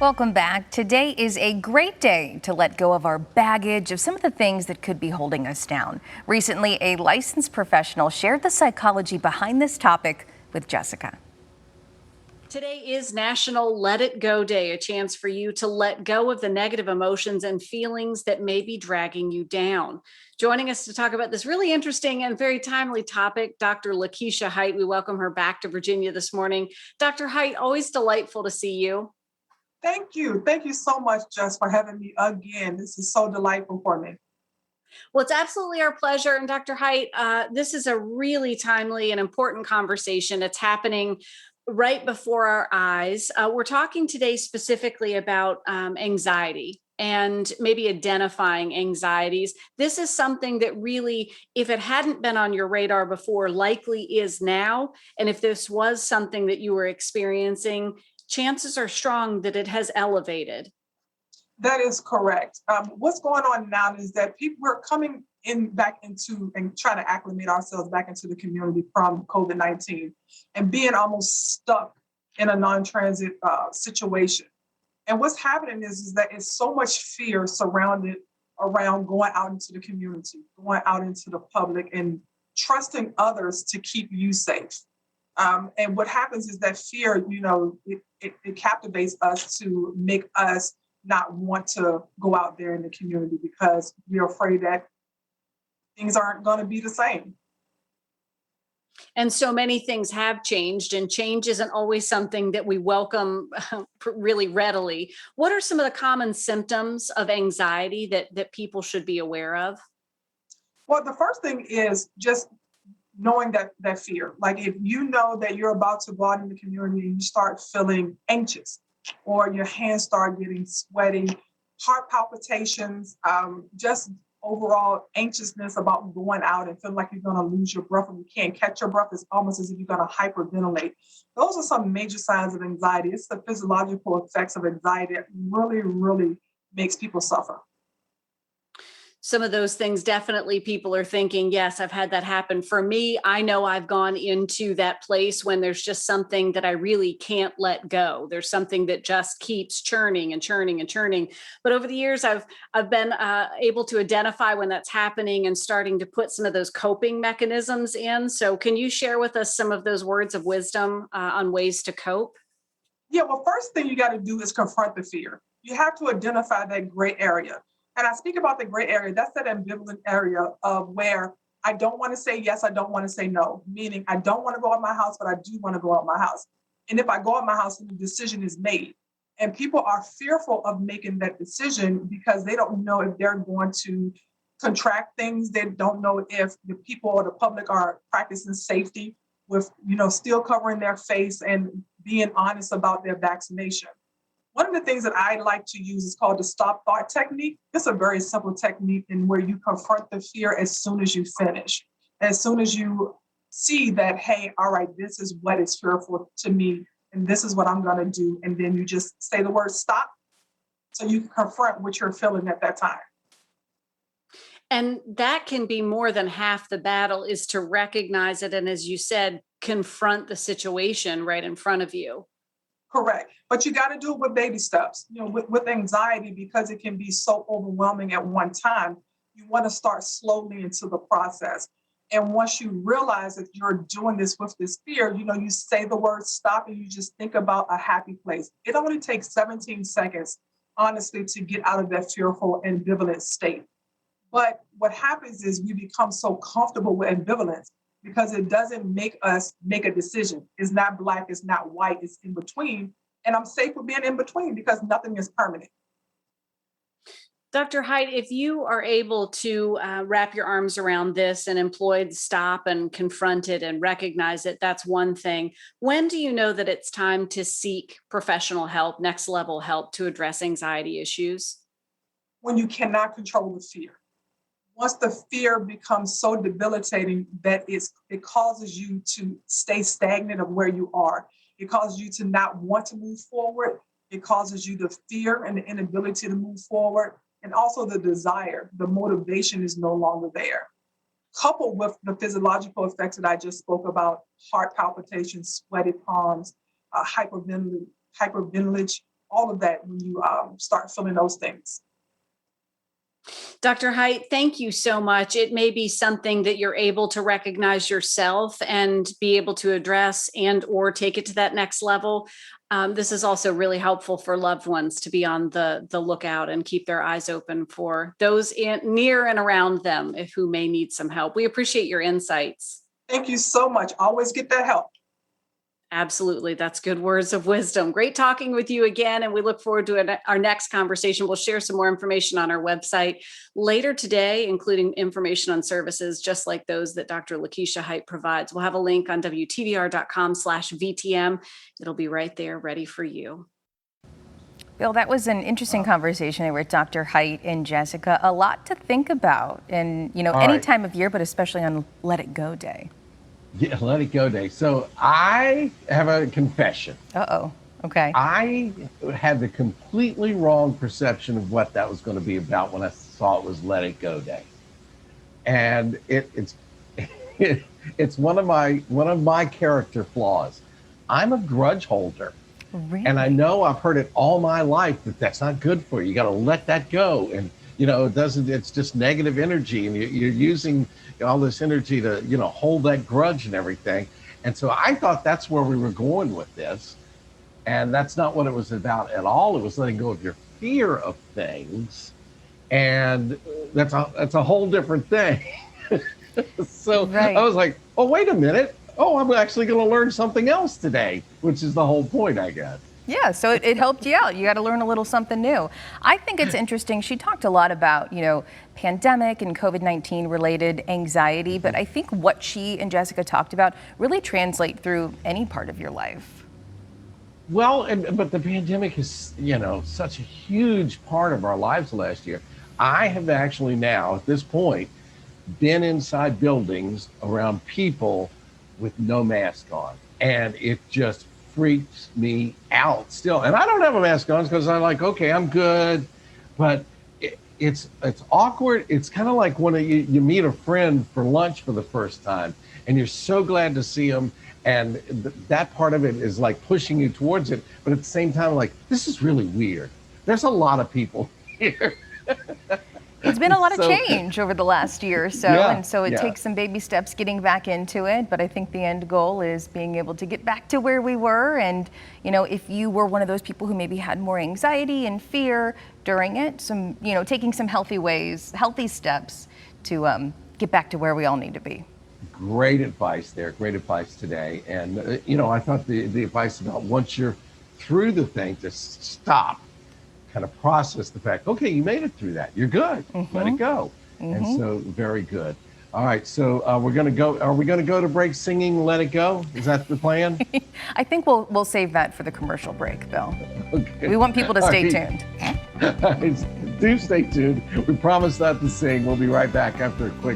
Welcome back. Today is a great day to let go of our baggage of some of the things that could be holding us down. Recently, a licensed professional shared the psychology behind this topic with Jessica. Today is National Let It Go Day, a chance for you to let go of the negative emotions and feelings that may be dragging you down. Joining us to talk about this really interesting and very timely topic, Dr. LeKeisha Hite. We welcome her back to Virginia this morning. Dr. Hite, always delightful to see you. Thank you. Thank you so much, Jess, for having me again. This is so delightful for me. Well, it's absolutely our pleasure. And Dr. Hite, this is a really timely and important conversation. It's happening right before our eyes. We're talking today specifically about anxiety and maybe identifying anxieties. This is something that really, if it hadn't been on your radar before, likely is now. And if this was something that you were experiencing, chances are strong that it has elevated. That is correct. What's going on now is that people are coming in back into and trying to acclimate ourselves back into the community from COVID-19 and being almost stuck in a non-transit situation. And what's happening is that it's so much fear surrounded around going out into the community, going out into the public and trusting others to keep you safe. And what happens is that fear, it captivates us to make us not want to go out there in the community because we're afraid that things aren't going to be the same. And so many things have changed, and change isn't always something that we welcome really readily. What are some of the common symptoms of anxiety that people should be aware of? Well, the first thing is just knowing that fear. Like if you know that you're about to go out in the community and you start feeling anxious, or your hands start getting sweaty, heart palpitations, just overall anxiousness about going out and feeling like you're going to lose your breath and you can't catch your breath. It's almost as if you're going to hyperventilate. Those are some major signs of anxiety. It's the physiological effects of anxiety that really, really makes people suffer. Some of those things, definitely people are thinking, yes, I've had that happen. For me, I know I've gone into that place when there's just something that I really can't let go. There's something that just keeps churning and churning and churning. But over the years, I've been able to identify when that's happening and starting to put some of those coping mechanisms in. So can you share with us some of those words of wisdom on ways to cope? Yeah, well, first thing you got to do is confront the fear. You have to identify that gray area. And I speak about the gray area, that's that ambivalent area of where I don't want to say yes, I don't want to say no, meaning I don't want to go out my house, but I do want to go out my house. And if I go out my house, then the decision is made. And people are fearful of making that decision because they don't know if they're going to contract things. They don't know if the people or the public are practicing safety with, still covering their face and being honest about their vaccination. One of the things that I like to use is called the stop thought technique. It's a very simple technique in where you confront the fear as soon as you finish. As soon as you see that, hey, all right, this is what is fearful to me, and this is what I'm going to do. And then you just say the word stop so you can confront what you're feeling at that time. And that can be more than half the battle, is to recognize it. And as you said, confront the situation right in front of you. Correct. But you got to do it with baby steps. With anxiety, because it can be so overwhelming at one time, you want to start slowly into the process. And once you realize that you're doing this with this fear, you say the word stop and you just think about a happy place. It only takes 17 seconds, honestly, to get out of that fearful, ambivalent state. But what happens is we become so comfortable with ambivalence because it doesn't make us make a decision. It's not black, it's not white, it's in between. And I'm safe with being in between because nothing is permanent. Dr. Hite, if you are able to wrap your arms around this and employ the stop and confront it and recognize it, that's one thing. When do you know that it's time to seek professional help, next level help to address anxiety issues? When you cannot control the fear. Once the fear becomes so debilitating that it causes you to stay stagnant of where you are. It causes you to not want to move forward. It causes you the fear and the inability to move forward. And also the desire, the motivation is no longer there. Coupled with the physiological effects that I just spoke about, heart palpitations, sweaty palms, hyperventilation, all of that when you start feeling those things. Dr. Height, thank you so much. It may be something that you're able to recognize yourself and be able to address and or take it to that next level. This is also really helpful for loved ones to be on the lookout and keep their eyes open for those near and around them who may need some help. We appreciate your insights. Thank you so much. Always get that help. Absolutely. That's good words of wisdom. Great talking with you again. And we look forward to our next conversation. We'll share some more information on our website later today, including information on services just like those that Dr. LeKeisha Hite provides. We'll have a link on WTVR.com/VTM. It'll be right there ready for you. Bill, that was an interesting conversation with Dr. Hite and Jessica. A lot to think about and, any time of year, but especially on Let It Go Day. Yeah, Let It Go Day. So I have a confession. Uh-oh. Okay. I had the completely wrong perception of what that was going to be about when I saw it was Let It Go Day. And it's it's one of my character flaws. I'm a grudge holder. Really? And I know I've heard it all my life that that's not good for you. You got to let that go. And it's just negative energy, and you're using all this energy to, hold that grudge and everything. And so I thought that's where we were going with this. And that's not what it was about at all. It was letting go of your fear of things. And that's a whole different thing. So right. I was like, oh, wait a minute. Oh, I'm actually going to learn something else today, which is the whole point, I guess. Yeah, so it helped you out. You got to learn a little something new. I think it's interesting. She talked a lot about, pandemic and COVID-19 related anxiety, but I think what she and Jessica talked about really translate through any part of your life. Well, but the pandemic is, such a huge part of our lives last year. I have actually now, at this point, been inside buildings around people with no mask on, and it just freaks me out still. And I don't have a mask on because I'm like, okay, I'm good. But it's awkward. It's kind of like when you meet a friend for lunch for the first time and you're so glad to see them. And that part of it is like pushing you towards it. But at the same time, like, this is really weird. There's a lot of people here. It's been a lot of change over the last year or so, and so it yeah. takes some baby steps getting back into it, but I think the end goal is being able to get back to where we were, and if you were one of those people who maybe had more anxiety and fear during it, taking some healthy steps to get back to where we all need to be. Great advice there, great advice today. And, I thought the advice about once you're through the thing, just stop. Kind of process the fact, okay, you made it through that. You're good. Let it go. And so very good. All right. So are we going to go to break singing Let It Go? Is that the plan? I think we'll save that for the commercial break, Bill. Okay. We want people to stay tuned. Do stay tuned. We promise not to sing. We'll be right back after a quick